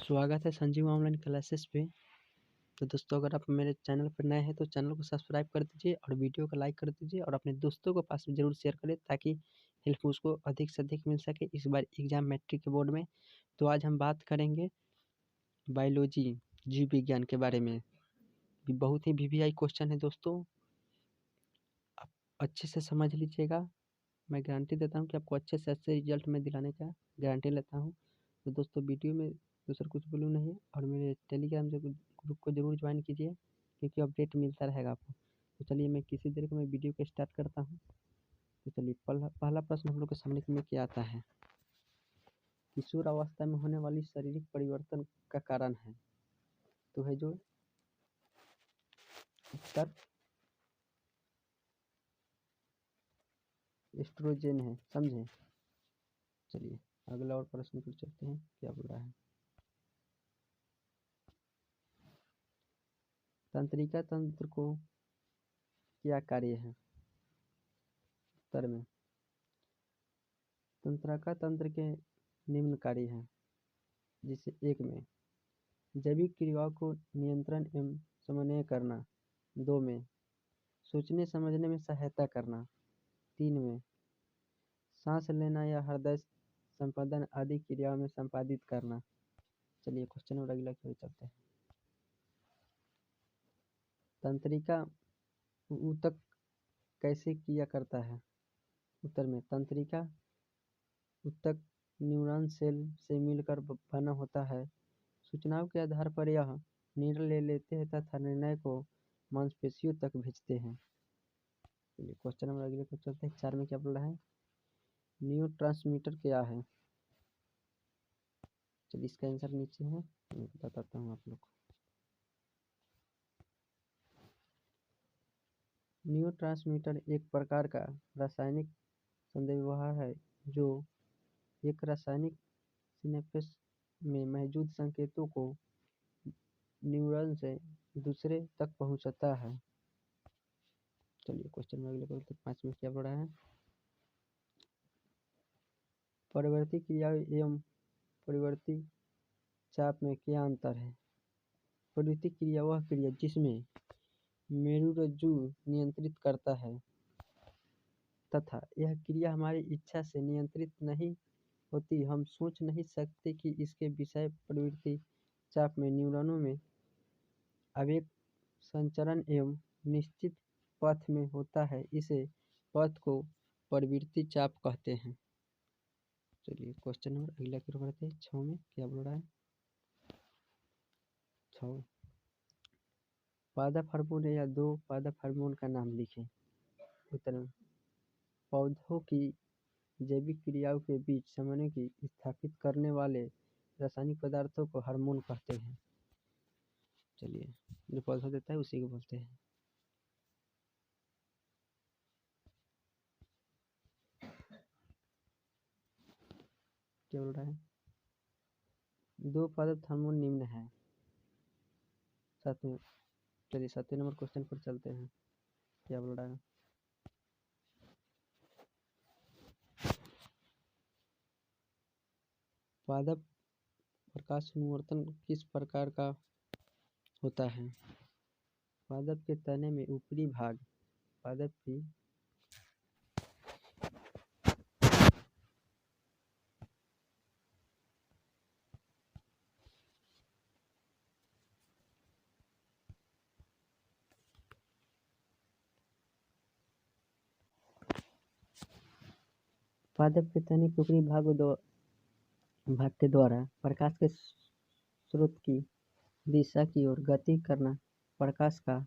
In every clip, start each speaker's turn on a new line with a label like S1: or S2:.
S1: स्वागत है Sanjeev online classes पे। तो दोस्तों, अगर आप मेरे चैनल पर नए हैं तो चैनल को सब्सक्राइब कर दीजिए और वीडियो को लाइक कर दीजिए और अपने दोस्तों को पास में ज़रूर शेयर करें ताकि हेल्प उसको अधिक से अधिक मिल सके इस बार एग्जाम मैट्रिक के बोर्ड में। तो आज हम बात करेंगे बायोलॉजी, जीव विज्ञान के बारे में। बहुत ही वीवीआई क्वेश्चन है दोस्तों, आप अच्छे से समझ लीजिएगा। मैं गारंटी देता हूँ कि आपको अच्छे से अच्छे रिजल्ट में दिलाने का गारंटी लेता हूँ। तो दोस्तों, वीडियो में दूसरा कुछ बोलूँ नहीं है और मेरे टेलीग्राम से ग्रुप को ज़रूर ज्वाइन कीजिए क्योंकि अपडेट मिलता रहेगा आपको। तो चलिए, मैं किसी देर को मैं वीडियो को स्टार्ट करता हूँ। तो चलिए, पहला प्रश्न हम लोग के सामने में क्या आता है। किशोर अवस्था में होने वाली शारीरिक परिवर्तन का कारण है तो है जो उत्तर एस्ट्रोजन है, समझे। चलिए अगला और प्रश्न पर चलते हैं, क्या बोल रहा है। तंत्रिका तंत्र को क्या कार्य है। उत्तर में तंत्रिका तंत्र के निम्न कार्य हैं, जिसे 1 में जैविक क्रियाओं को नियंत्रण एवं समन्वय करना, 2 में सोचने समझने में सहायता करना, 3 में सांस लेना या हृदय संपादन आदि क्रियाओं में संपादित करना। चलिए क्वेश्चन और अगला की ओर चलते हैं। तंत्रिका ऊतक कैसे किया करता है। उत्तर में तंत्रिका ऊतक न्यूरॉन सेल से मिलकर बना होता है। सूचनाओं के आधार पर यह निर्णय ले लेते हैं तथा निर्णय को मांसपेशियों तक भेजते हैं। चलिए क्वेश्चन नंबर अगले पर चलते हैं। 4 में क्या बोल रहा है। न्यूरोट्रांसमीटर क्या है। चलिए इसका आंसर नीचे है, मैं बताता हूँ आप लोग को। न्यूरोट्रांसमीटर एक प्रकार का रासायनिक संदेशवाहक है जो एक रासायनिक सिनेप्स में मौजूद संकेतों को न्यूरॉन से दूसरे तक पहुंचाता है। चलिए क्वेश्चन में अगले पर 5 में क्या पढ़ा है। परिवर्ती क्रिया एवं परिवर्ती चाप में क्या अंतर है। परिवर्ती क्रिया वह क्रिया जिसमें मेरुरज्जु नियंत्रित करता है तथा यह क्रिया हमारी इच्छा से नियंत्रित नहीं होती। हम सोच नहीं सकते कि इसके विषय। प्रवृत्ति चाप में न्यूरॉनों में आवेग संचरण एवं निश्चित पथ में होता है, इसे पथ को प्रवृत्ति चाप कहते हैं। चलिए क्वेश्चन नंबर अगला की ओर बढ़ते हैं। 6 में क्या बोल रहा है। 6 पादप हार्मोन या 2 पादप हार्मोन का नाम लिखें। उत्तर में पौधों की जैविक क्रियाओं के बीच समन्वय की स्थापित करने वाले रासायनिक पदार्थों को हार्मोन कहते हैं। चलिए, जो पौधा देता है उसी को बोलते हैं। क्या बोल रहा है। 2 पादप हार्मोन निम्न है। 7 में चलिए 7वें नंबर क्वेश्चन पर चलते हैं। क्या बोल रहा है। पादप प्रकाश अनुवर्तन किस प्रकार का होता है। पादप के तने में ऊपरी भाग पादप की पादप के तने के ऊपरी भाग के द्वारा प्रकाश के स्रोत की दिशा की ओर गति करना प्रकाश का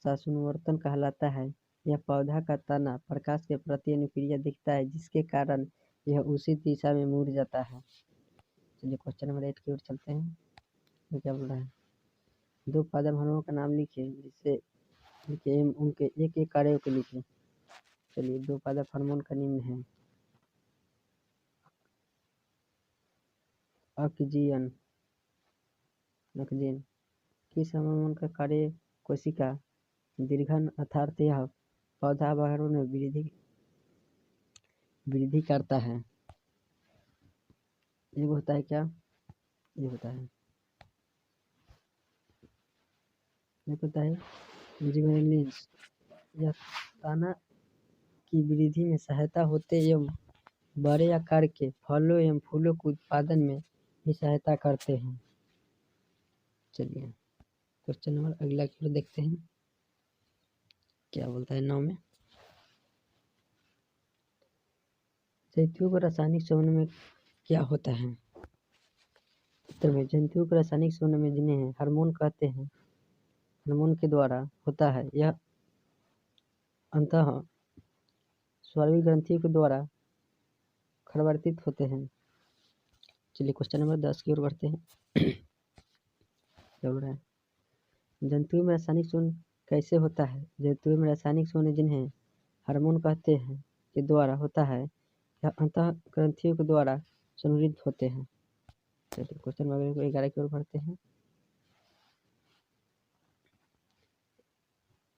S1: शासनवर्तन कहलाता है। यह पौधा का तना प्रकाश के प्रति अनुक्रिया दिखता है, जिसके कारण यह उसी दिशा में मुड़ जाता है। चलिए क्वेश्चन नंबर 8 की ओर चलते हैं। तो क्या बोल रहा है। 2 पादप हार्मोन का नाम लिखिए, जिससे लिखिए उनके एक एक कार्यों को लिखिए। चलिए 2 पादप हार्मोन का निम्न है। ऑक्जिन किस हार्मोन का कार्य कोशिका दीर्घन अर्थात यह पौधा आकारों में वृद्धि करता है। ये होता है क्या। ये होता है एक होता है जिबरेलिन्स, यह तना की वृद्धि में सहायता होते एवं बड़े आकार के फलों एवं फूलों के उत्पादन में भी सहायता करते हैं। चलिए क्वेश्चन नंबर अगला की ओर देखते हैं क्या बोलता है 9 में। जंतुओं को रासायनिक संबंध में क्या होता है? उत्तर में जंतुओं को रासायनिक संबंध में जिन्हें हार्मोन कहते हैं, हार्मोन के द्वारा होता है। यह अंतः स्रावी ग्रंथियों के द्वारा परिवर्तित होते हैं। चलिए क्वेश्चन नंबर 10 की ओर बढ़ते हैं। क्या बोल रहा है? जंतुओं में रासायनिक संबंध कैसे होता है? जंतुओं में रासायनिक संबंध जिन्हें हार्मोन कहते हैं के द्वारा होता है, यह अंतः ग्रंथियों के द्वारा संवृद्ध होते हैं। चलिए क्वेश्चन नंबर 11 की ओर बढ़ते हैं।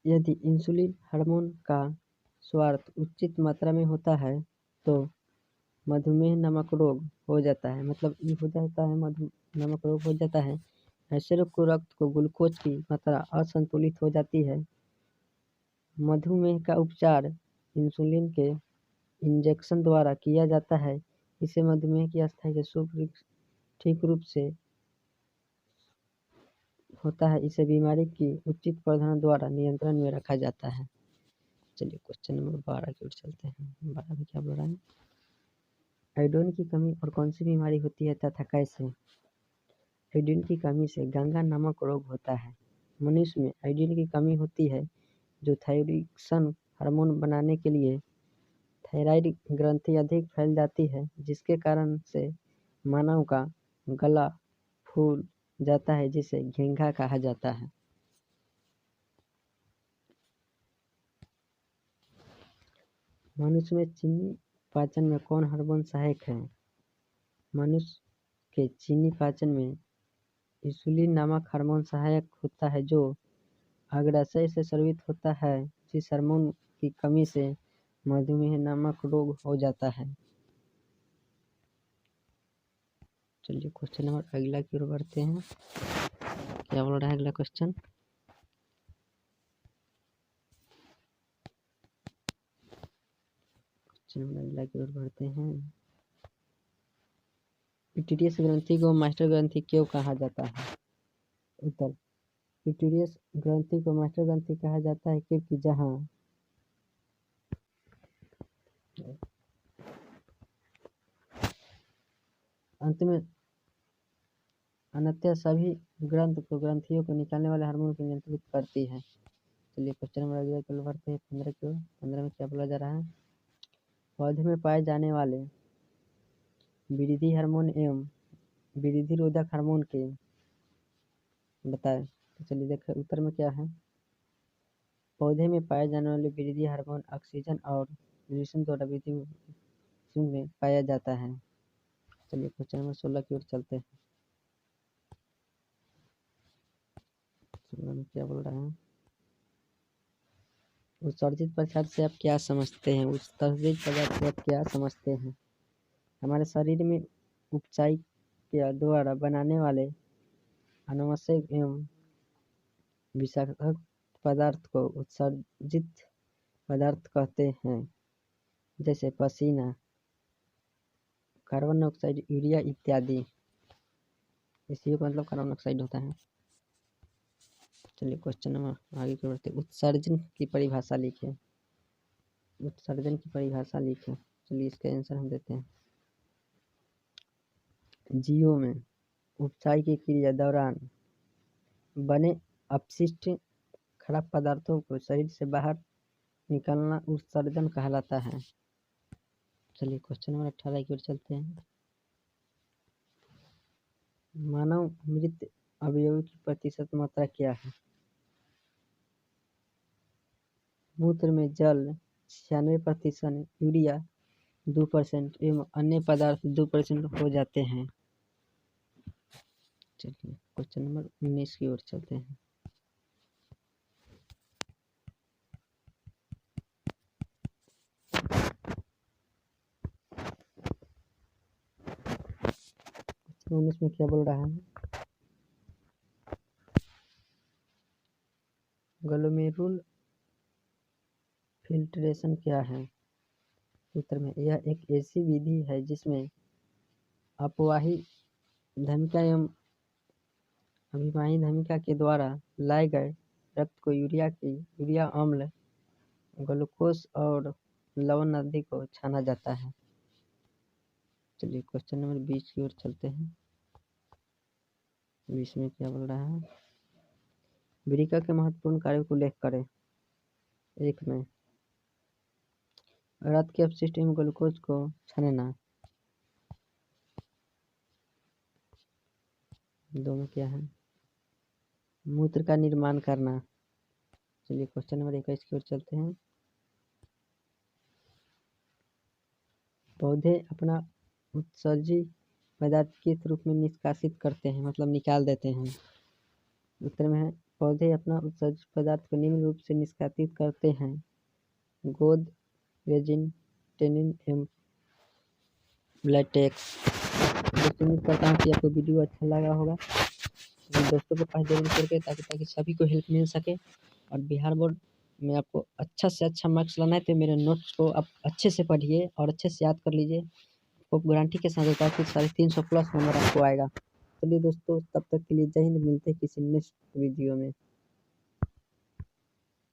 S1: यदि इंसुलिन हार्मोन का स्वार्थ उचित मात्रा में होता है तो मधुमेह नामक रोग हो जाता है। मतलब ये हो जाता है, मधु नामक रोग हो जाता है। ऐसे रोग को रक्त को ग्लूकोज की मात्रा असंतुलित हो जाती है। मधुमेह का उपचार इंसुलिन के इंजेक्शन द्वारा किया जाता है। इससे मधुमेह की अवस्था के ठीक रूप से होता है। इसे बीमारी की उचित प्रबंधन द्वारा नियंत्रण में रखा जाता है। चलिए क्वेश्चन नंबर 12 की ओर चलते हैं। 12 में क्या बोल रहा है? आयोडीन की कमी और कौन सी बीमारी होती है तथा कैसे? आयोडीन की कमी से गंगा नामक रोग होता है। मनुष्य में आयोडीन की कमी होती है जो थायरॉक्सिन हार्मोन बनाने के लिए थायराइड ग्रंथि अधिक फैल जाती है, जिसके कारण से मानव का गला फूल जाता है, जिसे घेंघा कहा जाता है। मनुष्य में चीनी पाचन में कौन हार्मोन सहायक है? मनुष्य के चीनी पाचन में इंसुलिन नामक हार्मोन सहायक होता है, जो अग्राशय से स्रावित होता है। जिस हार्मोन की कमी से मधुमेह नामक रोग हो जाता है। चलिए क्वेश्चन नंबर अगला की ओर बढ़ते हैं। क्या बोल रहा है अगला क्वेश्चन? क्वेश्चन नंबर अगला की ओर बढ़ते हैं। पिट्यूटरी ग्रंथि को मास्टर ग्रंथि क्यों कहा जाता है? उत्तर, पिट्यूटरी ग्रंथि को मास्टर ग्रंथि कहा जाता है क्योंकि जहाँ अंत में अनंतः सभी ग्रंथियों को निकालने वाले हार्मोन को नियंत्रित करती है। चलिए क्वेश्चन नंबर अगला की ओर बढ़ते हैं 15 की ओर। 15 में क्या बोला जा रहा है? पौधे में पाए जाने वाले वृद्धि हार्मोन एवं वृद्धि रोधक हार्मोन के बताएं। तो चलिए देखें उत्तर में क्या है। पौधे में पाए जाने वाले वृद्धि हार्मोन ऑक्सीजन और न्यूट्रिशन द्वारा वृद्धि में पाया जाता है। चलिए क्वेश्चन नंबर 16 की ओर चलते हैं। 16 में क्या बोल रहा है? उत्सर्जित पदार्थ से आप क्या समझते हैं? उत्सर्जित पदार्थ से आप क्या समझते हैं? हमारे शरीर में उपचाई के द्वारा बनाने वाले अनावश्यक एवं विषाक्त पदार्थ को उत्सर्जित पदार्थ कहते हैं, जैसे पसीना, कार्बन डाइऑक्साइड, यूरिया इत्यादि। इसी का मतलब कार्बन डाइऑक्साइड होता है। चलिए क्वेश्चन नंबर आगे की बढ़ते। उत्सर्जन की परिभाषा लिखें। उत्सर्जन की परिभाषा लिखें। चलिए इसका आंसर हम देते हैं। जीवों में उपचार की क्रिया दौरान बने अपशिष्ट खराब पदार्थों को शरीर से बाहर निकालना उत्सर्जन कहलाता है। चलिए क्वेश्चन नंबर 18 की ओर चलते हैं। मानव मृत अवयवों की प्रतिशत मात्रा क्या है? मूत्र में जल 96%, यूरिया 2% एवं अन्य पदार्थ 2% हो जाते हैं। चलिए क्वेश्चन नंबर 19 की ओर चलते हैं। क्वेश्चन 19 में क्या बोल रहा है? ग्लोमेरुल फिल्ट्रेशन क्या है? उत्तर में यह एक ऐसी विधि है जिसमें अपवाही धमिका एवं अभिवाही धमिका के द्वारा लाए गए रक्त को यूरिया अम्ल, ग्लूकोज और लवण आदि को छाना जाता है। चलिए क्वेश्चन नंबर 20 की ओर चलते हैं। 20 में क्या बोल रहा है? विरिका के महत्वपूर्ण कार्यों को उल्लेख करें। 1 में रक्त के अपशिष्ट एवं ग्लूकोज को छानना। 2 में क्या है? मूत्र का निर्माण करना। चलिए क्वेश्चन नंबर 21 की ओर चलते हैं। पौधे अपना उत्सर्जी पदार्थ किस रूप में निष्कासित करते हैं, मतलब निकाल देते हैं? उत्तर में है पौधे अपना उत्सर्जित पदार्थ को निम्न रूप से निष्कासित करते हैं: गोंद, रेजिन, टेनिन एवं लेटेक्स। दोस्तों उम्मीद करता हूँ कि आपको वीडियो अच्छा लगा होगा। अपने दोस्तों के पास जरूर शेयर करें ताकि सभी को हेल्प मिल सके। और बिहार बोर्ड में आपको अच्छा से अच्छा मार्क्स लाना है तो मेरे नोट्स को आप अच्छे से पढ़िए और अच्छे से याद कर लीजिए। आपको गारंटी के साथ होता है कि 350 प्लस नंबर आपको आएगा। चलिए दोस्तों, तब तक के लिए जय हिंद। मिलते हैं किसी नेक्स्ट वीडियो में।